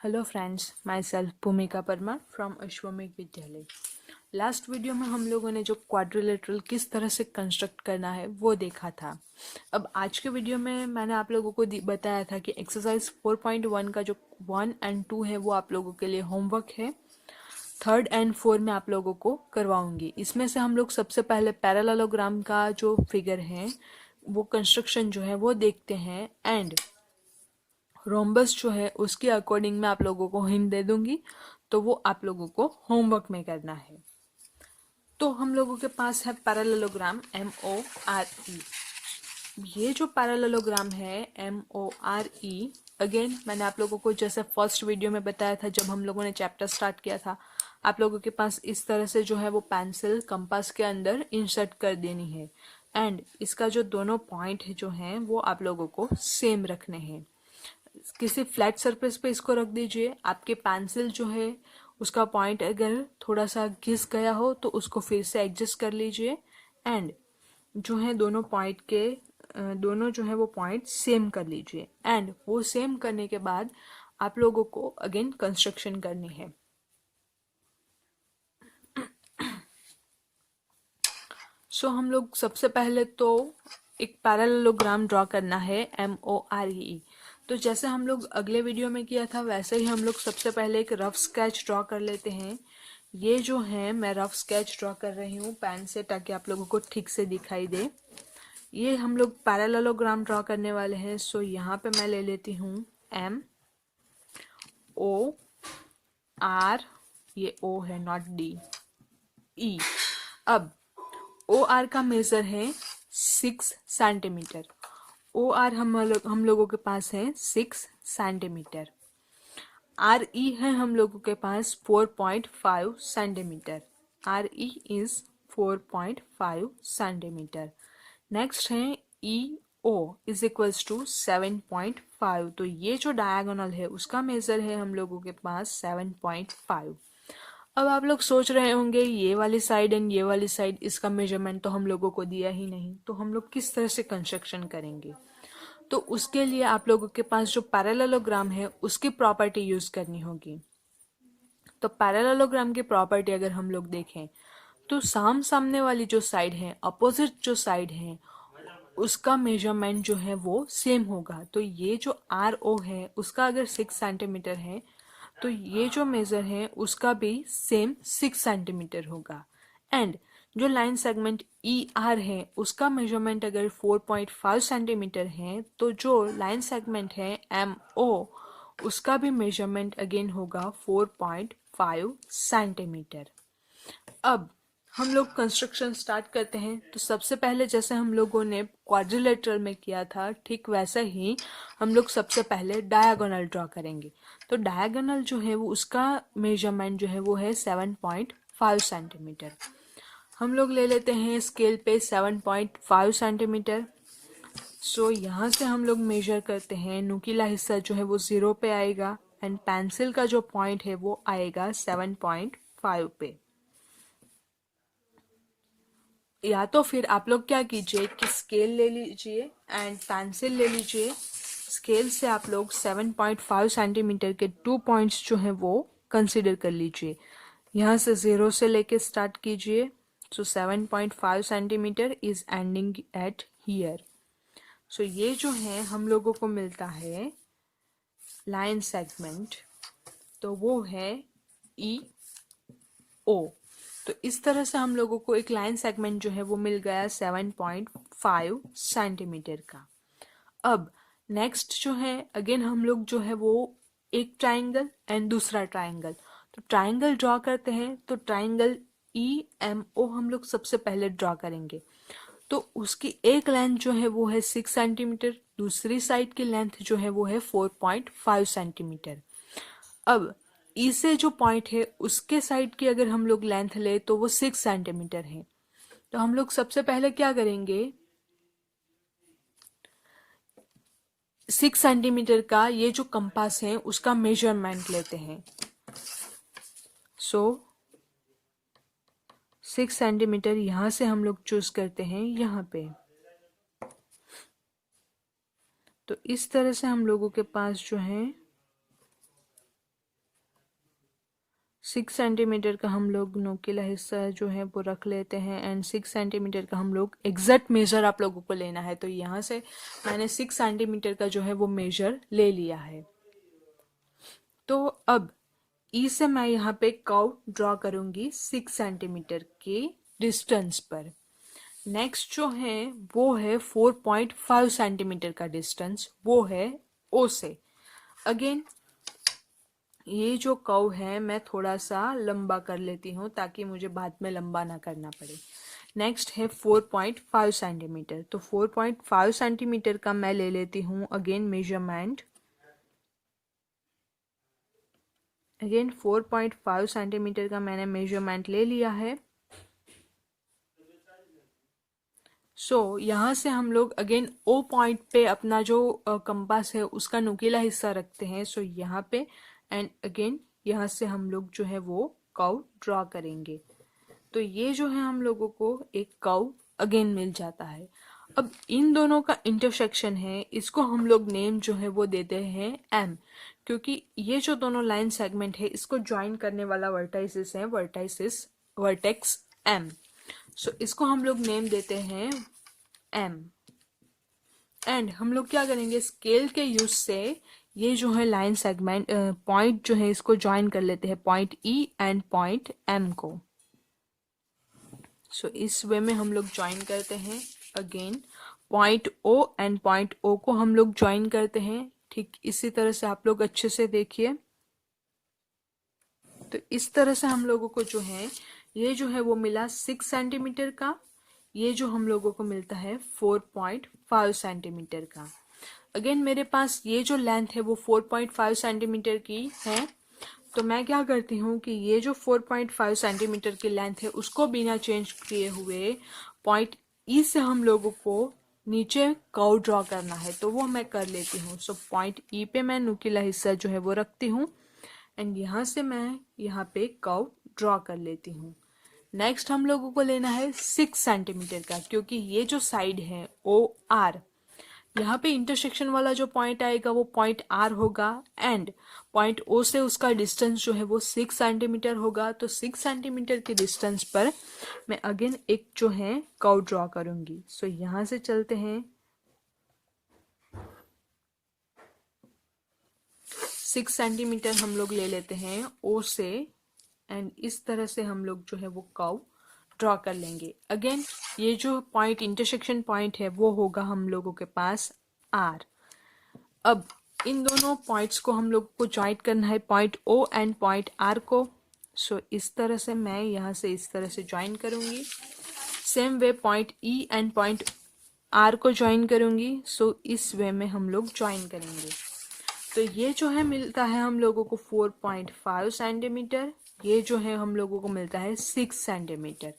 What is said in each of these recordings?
Hello friends, my self भूमिका Parmar from अश्वमेघ विद्यालय। Last video में हम लोगों ने जो क्वाड्रिलेटरल किस तरह से कंस्ट्रक्ट करना है वो देखा था। अब आज के वीडियो में मैंने आप लोगों को बताया था कि एक्सरसाइज 4.1 का जो 1 एंड 2 है वो आप लोगों के लिए होमवर्क है। 3 एंड 4 में आप लोगों को करवाऊंगी। इसमें से हम लोग सबसे पहले पैरेललोग्राम का जो फिगर है वो कंस्ट्रक्शन जो है वो देखते हैं, एंड रोम्बस जो है उसके अकॉर्डिंग मैं आप लोगों को हिंट दे दूंगी, तो वो आप लोगों को होमवर्क में करना है। तो हम लोगों के पास है पैरेललोग्राम MORE। ये जो पैरेललोग्राम है MORE, अगेन मैंने आप लोगों को जैसे फर्स्ट वीडियो में बताया था जब हम लोगों ने चैप्टर स्टार्ट किया था, आप लोगों के पास इस तरह से जो है वो पेंसिल कंपास के अंदर इंसर्ट कर देनी है, एंड इसका जो दोनों पॉइंट जो हैं वो आप लोगों को सेम रखने हैं। किसी फ्लैट सरफेस पे इसको रख दीजिए। आपके पेंसिल जो है उसका पॉइंट अगर थोड़ा सा घिस गया हो तो उसको फिर से एडजस्ट कर लीजिए, एंड जो है दोनों पॉइंट के दोनों जो है वो पॉइंट सेम कर लीजिए, एंड वो सेम करने के बाद आप लोगों को अगेन कंस्ट्रक्शन करनी है। सो हम लोग सबसे पहले तो एक पैरेललोग्राम ड्रॉ करना है MORE। तो जैसे हम लोग अगले वीडियो में किया था वैसे ही हम लोग सबसे पहले एक रफ स्केच ड्रॉ कर लेते हैं। ये जो है मैं रफ स्केच ड्रॉ कर रही हूँ पेन से, ताकि आप लोगों को ठीक से दिखाई दे। ये हम लोग पैरेललोग्राम ड्रॉ करने वाले हैं। सो यहाँ पे मैं ले लेती हूँ MOR, ये O है नॉट DE। अब OR का मेजर है 6 सेंटीमीटर। OR हम लोगों के पास है 6 सेंटीमीटर। RE है हम लोगों के पास 4.5 centimetre. RE is 4.5 centimetre. Next है EO इज इक्वल्स टू 7.5। तो ये जो डायगोनल है उसका मेजर है हम लोगों के पास 7.5। अब आप लोग सोच रहे होंगे ये वाली साइड एंड ये वाली साइड, इसका मेजरमेंट तो हम लोगों को दिया ही नहीं, तो हम लोग किस तरह से कंस्ट्रक्शन करेंगे। तो उसके लिए आप लोगों के पास जो पैरेललोग्राम है उसकी प्रॉपर्टी यूज करनी होगी। तो पैरेललोग्राम की प्रॉपर्टी अगर हम लोग देखें तो सामने वाली जो साइड है, अपोजिट जो साइड है, उसका मेजरमेंट जो है वो सेम होगा। तो ये जो RO है उसका अगर 6 सेंटीमीटर है तो ये जो मेजर है उसका भी सेम 6 सेंटीमीटर होगा। एंड जो लाइन सेगमेंट ER है उसका मेजरमेंट अगर 4.5 सेंटीमीटर है तो जो लाइन सेगमेंट है MO उसका भी मेजरमेंट अगेन होगा 4.5 सेंटीमीटर। अब हम लोग कंस्ट्रक्शन स्टार्ट करते हैं। तो सबसे पहले जैसे हम लोगों ने क्वाड्रिलेटरल में किया था ठीक वैसा ही हम लोग सबसे पहले डायगोनल ड्रॉ करेंगे। तो डायगोनल जो है वो उसका मेजरमेंट जो है वो है 7.5 सेंटीमीटर। हम लोग ले लेते हैं स्केल पे 7.5 सेंटीमीटर। सो यहाँ से हम लोग मेजर करते हैं, नुकीला हिस्सा जो है वो 0 पे आएगा, एंड पेंसिल का जो पॉइंट है वो आएगा 7.5 पे। या तो फिर आप लोग क्या कीजिए कि स्केल ले लीजिए एंड पेंसिल ले लीजिए। स्केल से आप लोग 7.5 सेंटीमीटर के 2 पॉइंट्स जो हैं वो कंसिडर कर लीजिए। यहाँ से 0 से लेके स्टार्ट कीजिए। So 7.5 centimetre is ending at here. So ये जो है हम लोगों को मिलता है लाइन सेगमेंट, तो वो है EO। तो इस तरह से हम लोगों को एक लाइन सेगमेंट जो है वो मिल गया 7.5 सेंटीमीटर का। अब नेक्स्ट जो है अगेन हम लोग जो है वो एक ट्राइंगल एंड दूसरा ट्राइंगल, तो ट्राइंगल ड्रॉ करते हैं। तो ट्राइंगल EMO हम लोग सबसे पहले ड्रॉ करेंगे। तो उसकी एक लेंथ जो है वो है 6 सेंटीमीटर, दूसरी साइड की लेंथ जो है वो है 4.5 सेंटीमीटर। अब ई से जो पॉइंट है उसके साइड की अगर हम लोग लेंथ ले तो वो 6 सेंटीमीटर है। तो हम लोग सबसे पहले क्या करेंगे, 6 सेंटीमीटर का ये जो कंपास है उसका मेजरमेंट लेते हैं। सो 6 सेंटीमीटर यहां से हम लोग चूज करते हैं यहाँ पे। तो इस तरह से हम लोगों के पास जो है 6 सेंटीमीटर का हम लोग नुकीला हिस्सा जो है वो रख लेते हैं एंड 6 सेंटीमीटर का हम लोग एग्जैक्ट मेजर आप लोगों को लेना है। तो यहाँ से मैंने 6 सेंटीमीटर का जो है वो मेजर ले लिया है। तो अब ई से मैं यहाँ पे कर्व ड्रॉ करूंगी 6 सेंटीमीटर के डिस्टेंस पर। नेक्स्ट जो है वो है 4.5 सेंटीमीटर का डिस्टेंस, वो है ओ से। अगेन ये जो कर्व है मैं थोड़ा सा लंबा कर लेती हूँ ताकि मुझे बाद में लंबा ना करना पड़े। नेक्स्ट है 4.5 सेंटीमीटर। तो 4.5 सेंटीमीटर का मैं ले लेती हूँ अगेन मेजरमेंट। अगेन 4.5 सेंटीमीटर का मैंने मेजरमेंट ले लिया है। यहाँ से हम लोग अगेन ओ पॉइंट पे अपना जो कंपास है उसका नुकीला हिस्सा रखते हैं। यहाँ पे एंड अगेन यहाँ से हम लोग जो है वो कर्व ड्रॉ करेंगे। तो ये जो है हम लोगों को एक कर्व अगेन मिल जाता है। अब इन दोनों का इंटरसेक्शन है, इसको हम लोग नेम जो है वो देते हैं एम, क्योंकि ये जो दोनों लाइन सेगमेंट है इसको ज्वाइन करने वाला वर्टाइसिस है वर्टेक्स एम। इसको हम लोग नेम देते हैं एम। एंड हम लोग क्या करेंगे, स्केल के यूज से ये जो है लाइन सेगमेंट पॉइंट जो है इसको ज्वाइन कर लेते हैं, point E and point M को। इस वे में हम लोग ज्वाइन करते हैं। Again point O and point O को हम लोग ज्वाइन करते हैं। ठीक इसी तरह से आप लोग अच्छे से देखिए। तो इस तरह से हम लोगों को जो है ये जो है वो मिला 6 सेंटीमीटर का, ये जो हम लोगों को मिलता है 4.5 सेंटीमीटर का। अगेन मेरे पास ये जो लेंथ है वो 4.5 सेंटीमीटर की है। तो मैं क्या करती हूँ कि ये जो 4.5 सेंटीमीटर की लेंथ है उसको बिना चेंज किए हुए पॉइंट ई से हम लोगों को नीचे कर्व ड्रॉ करना है, तो वो मैं कर लेती हूँ। पॉइंट ई पे मैं नुकीला हिस्सा जो है वो रखती हूँ एंड यहाँ से मैं यहाँ पे कर्व ड्रॉ कर लेती हूँ। नेक्स्ट हम लोगों को लेना है 6 सेंटीमीटर का, क्योंकि ये जो साइड है ओ आर, यहाँ पे इंटरसेक्शन वाला जो पॉइंट आएगा वो पॉइंट आर होगा एंड पॉइंट ओ से उसका डिस्टेंस जो है वो 6 सेंटीमीटर होगा। तो 6 सेंटीमीटर के डिस्टेंस पर मैं अगेन एक जो है कर्व ड्रॉ करूंगी। यहाँ से चलते हैं 6 सेंटीमीटर हम लोग ले लेते हैं ओ से एंड इस तरह से हम लोग जो है वो कर्व ड्रॉ कर लेंगे। अगेन ये जो पॉइंट इंटरसेक्शन पॉइंट है वो होगा हम लोगों के पास आर। अब इन दोनों पॉइंट्स को हम लोग को ज्वाइन करना है, point O and point R को। इस तरह से मैं यहाँ से इस तरह से ज्वाइन करूंगी। Same way point E and point R को ज्वाइन करूंगी। इस वे में हम लोग ज्वाइन करेंगे। तो ये जो है मिलता है हम लोगों को 4.5 सेंटीमीटर, ये जो है हम लोगों को मिलता है 6 सेंटीमीटर।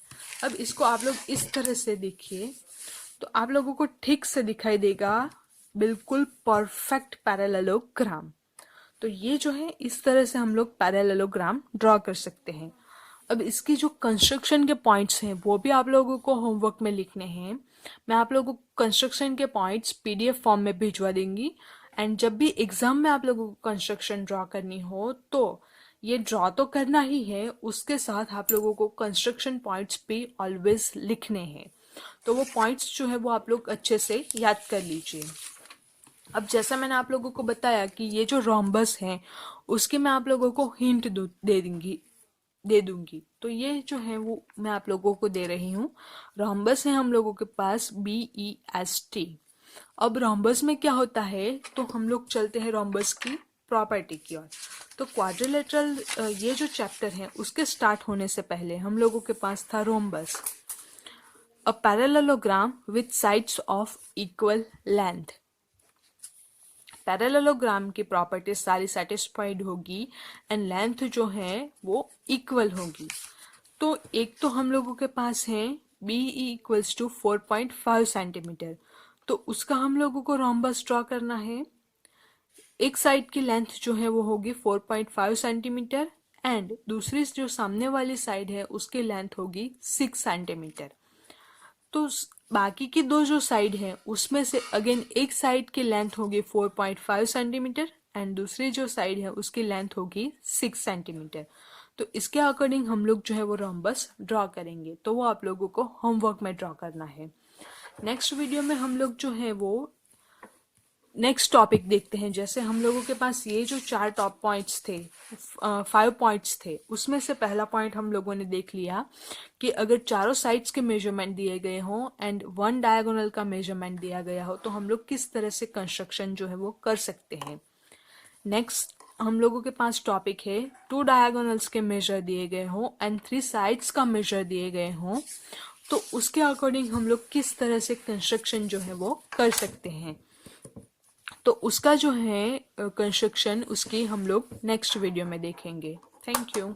अब इसको आप लोग इस तरह से देखिए तो आप लोगों को ठीक से दिखाई देगा, बिल्कुल परफेक्ट पैरेललोग्राम। तो ये जो है इस तरह से हम लोग पैरेललोग्राम ड्रॉ कर सकते हैं। अब इसकी जो कंस्ट्रक्शन के पॉइंट्स हैं वो भी आप लोगों को होमवर्क में लिखने हैं। मैं आप लोगों को कंस्ट्रक्शन के पॉइंट्स पीडीएफ फॉर्म में भिजवा देंगी एंड जब भी एग्जाम में आप लोगों को कंस्ट्रक्शन ड्रॉ करनी हो तो ये ड्रॉ तो करना ही है, उसके साथ आप लोगों को कंस्ट्रक्शन पॉइंट्स भी ऑलवेज लिखने हैं। तो वो पॉइंट्स जो है वो आप लोग अच्छे से याद कर लीजिए। अब जैसा मैंने आप लोगों को बताया कि ये जो रोम्बस है उसके मैं आप लोगों को हिंट दे दूंगी। तो ये जो है वो मैं आप लोगों को दे रही हूँ। रोम्बस है हम लोगों के पास BEST। अब रोम्बस में क्या होता है, तो हम लोग चलते हैं रोम्बस की प्रॉपर्टी की ओर। तो क्वाड्रिलेटरल ये जो चैप्टर है उसके स्टार्ट होने से पहले हम लोगों के पास था rhombus, a parallelogram with sides of equal length. Parallelogram की प्रॉपर्टी सारी सेटिस्फाइड होगी एंड लेंथ जो है वो इक्वल होगी। तो एक तो हम लोगों के पास है BE इक्वल्स टू 4.5 सेंटीमीटर, तो उसका हम लोगों को रोम्बस ड्रॉ करना है। एक साइड की लेंथ जो है वो होगी 4.5 सेंटीमीटर एंड दूसरी जो सामने वाली साइड है उसकी लेंथ होगी 6 सेंटीमीटर। तो बाकी की दो जो साइड है उसमें से अगेन एक साइड की लेंथ होगी 4.5 सेंटीमीटर एंड दूसरी जो साइड है उसकी लेंथ होगी 6 सेंटीमीटर। तो इसके अकॉर्डिंग हम लोग जो है वो रोम्बस ड्रॉ करेंगे, तो वो आप लोगों को होमवर्क में ड्रॉ करना है। नेक्स्ट वीडियो में हम लोग जो है वो नेक्स्ट टॉपिक देखते हैं। जैसे हम लोगों के पास ये जो 4 टॉप पॉइंट्स थे, 5 पॉइंट्स थे, उसमें से पहला पॉइंट हम लोगों ने देख लिया कि अगर चारों साइड्स के मेजरमेंट दिए गए हों एंड 1 डायगोनल का मेजरमेंट दिया गया हो तो हम लोग किस तरह से कंस्ट्रक्शन जो है वो कर सकते हैं। नेक्स्ट हम लोगों के पास टॉपिक है 2 डायगोनल्स के मेजर दिए गए हों एंड 3 साइड्स का मेजर दिए गए हों, तो उसके अकॉर्डिंग हम लोग किस तरह से कंस्ट्रक्शन जो है वो कर सकते हैं। तो उसका जो है कंस्ट्रक्शन उसकी हम लोग नेक्स्ट वीडियो में देखेंगे। Thank you.